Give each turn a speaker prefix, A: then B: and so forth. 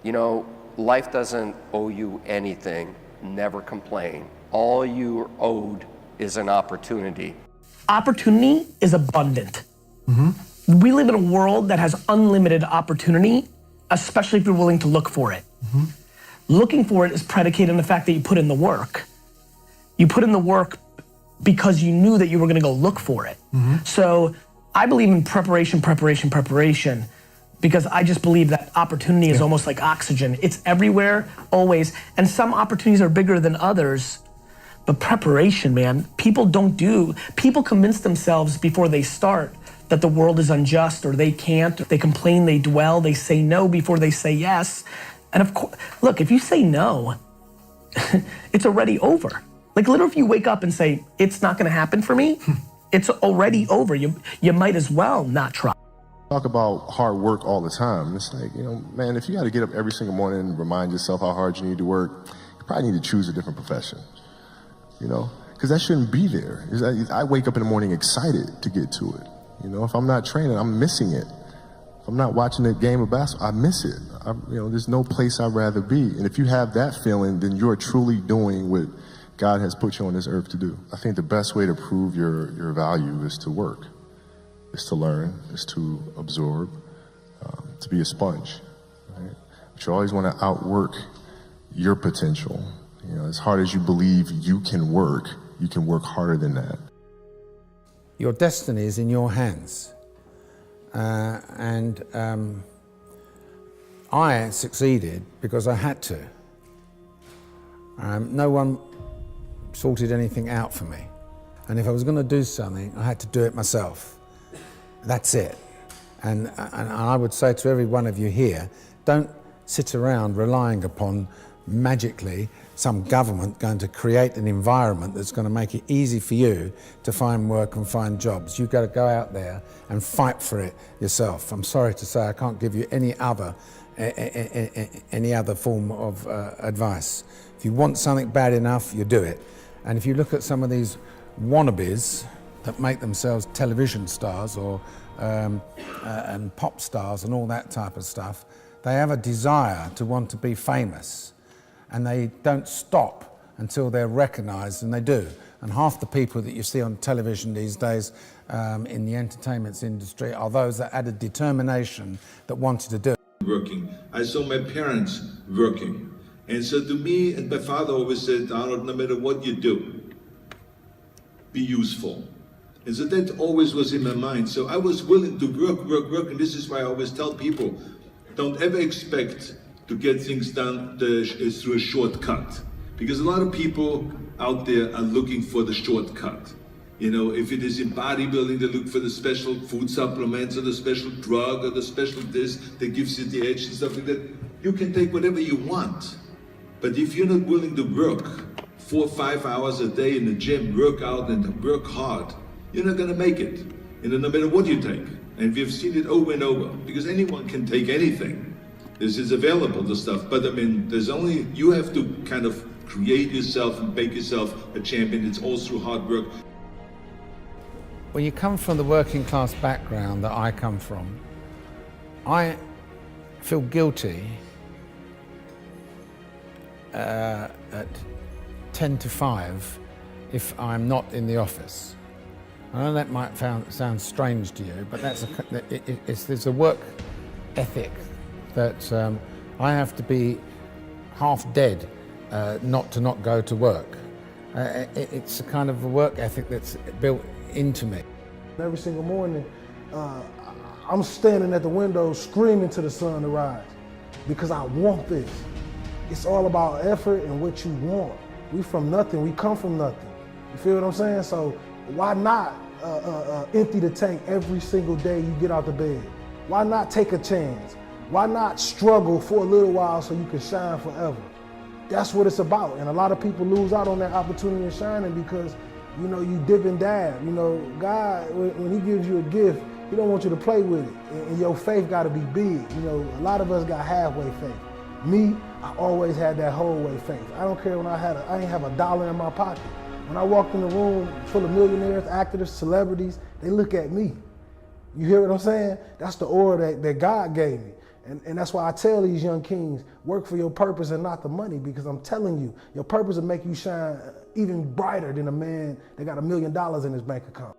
A: You know, life doesn't owe you anything. Never complain. All you're owed is an opportunity.
B: Opportunity is abundant. We live in a world that has unlimited opportunity, especially if you're willing to look for it. Looking for it is predicated on the fact that you put in the work. You put in the work because you knew that you were gonna go look for it. So I believe in preparation, because I just believe that opportunity is almost like oxygen. It's everywhere, always, and some opportunities are bigger than others, but preparation, man, people convince themselves before they start that the world is unjust or they can't, they complain, they dwell, they say no before they say yes. And of course, look, if you say no, it's already over. Like literally if you wake up and say, it's not gonna happen for me, it's already over. You might as well not try.
C: Talk about hard work all the time. It's like, you know, man, if you got to get up every single morning and remind yourself how hard you need to work, you probably need to choose a different profession, you know, because that shouldn't be there. I wake up in the morning excited to get to it. You know, if I'm not training, I'm missing it. If I'm not watching a game of basketball, I miss it. You know, there's no place I'd rather be. And if you have that feeling, then you're truly doing what God has put you on this earth to do. I think the best way to prove your value is to work. Is to learn, is to absorb, to be a sponge, right? But you always want to outwork your potential. You know, as hard as you believe you can work harder than that.
D: Your destiny is in your hands. I succeeded because I had to. No one sorted anything out for me. And if I was going to do something, I had to do it myself. That's it. And I would say to every one of you here, don't sit around relying upon magically some government going to create an environment that's going to make it easy for you to find work and find jobs. You've got to go out there and fight for it yourself. I'm sorry to say I can't give you any other form of advice. If you want something bad enough, you do it. And if you look at some of these wannabes that make themselves television stars or and pop stars and all that type of stuff, they have a desire to want to be famous, and they don't stop until they're recognized, and they do. And half the people that you see on television these days in the entertainment industry are those that had a determination that wanted to do it.
E: Working. I saw my parents working. And so to me, and my father always said, Arnold, no matter what you do, be useful. And so that always was in my mind. So I was willing to work. And this is why I always tell people, don't ever expect to get things done through a shortcut. Because a lot of people out there are looking for the shortcut. You know, if it is in bodybuilding, they look for the special food supplements or the special drug or the special this that gives you the edge and stuff like that. You can take whatever you want. But if you're not willing to work 4 or 5 hours a day in the gym, work out and work hard, you're not gonna make it. And no matter what you take. And we've seen it over and over, because anyone can take anything. This is available, the stuff. But I mean, you have to kind of create yourself and make yourself a champion. It's all through hard work.
D: When you come from the working class background that I come from, I feel guilty at 10 to 5 if I'm not in the office. I know that might sound strange to you, but there's a work ethic that I have to be half dead not to not go to work. It's a kind of a work ethic that's built into me.
F: Every single morning, I'm standing at the window screaming to the sun to rise because I want this. It's all about effort and what you want. We from nothing, we come from nothing. You feel what I'm saying? So why not empty the tank every single day you get out of bed? Why not take a chance? Why not struggle for a little while so you can shine forever? That's what it's about. And a lot of people lose out on that opportunity of shining because, you know, you dip and dab. You know, God, when he gives you a gift, he don't want you to play with it. And your faith gotta be big. You know, a lot of us got halfway faith. Me, I always had that whole way faith. I don't care when I ain't have $1 in my pocket. When I walked in the room full of millionaires, actors, celebrities, they look at me. You hear what I'm saying? That's the aura that God gave me. And that's why I tell these young kings, work for your purpose and not the money, because I'm telling you, your purpose will make you shine even brighter than a man that got $1 million in his bank account.